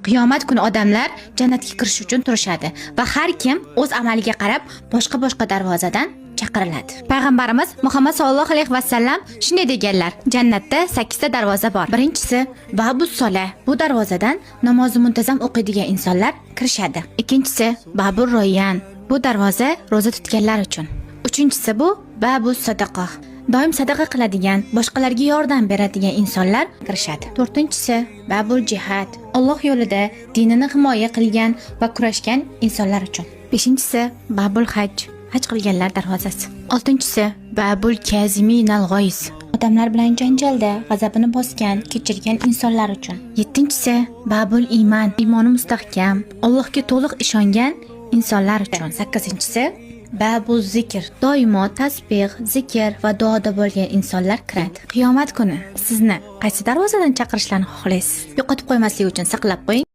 Qiyomat kuni odamlar jannatga kirish uchun turishadi va har kim o'z amaliga qarab boshqa darvozadan chaqiriladi. Payg'ambarimiz Muhammad sallallohu alayhi vasallam shunday deganlar: jannatda 8 ta darvoza bor. Birinchisi Babus Solah. Bu darvozadan namozni muntazam o'qiydigan insonlar kirishadi. Ikkinchisi Babur Royyan. Bu darvoza roza tutganlar uchun. Uchinchisi bu Babus Sadaqa. Doim sadaqa qiladigan, boshqalarga yordam beradigan insonlar kirishadi. To'rtinchisi Babul Jihad. Alloh yo'lida dinini himoya qilgan va kurashgan insonlar uchun. Beshinchisi Babul Haj. Haj qilganlar darvozasi. Oltinchisi Babul Kaziminal G'oyz. Odamlar bilan janjalda g'azabini bosgan, kechirgan insonlar uchun. Yettinchisi Babul Iymon. Iymoni mustahkam, Allohga to'liq ishongan insonlar uchun. Sakkizinchisi Babul Zikr. Doimo tasbih, zikr va duoda bo'lgan insonlar kiradi. Qiyomat kuni sizni qaysi darvozadan chaqirishlarini xohlaysiz? Yo'qotib qo'ymaslik uchun saqlab qo'ying.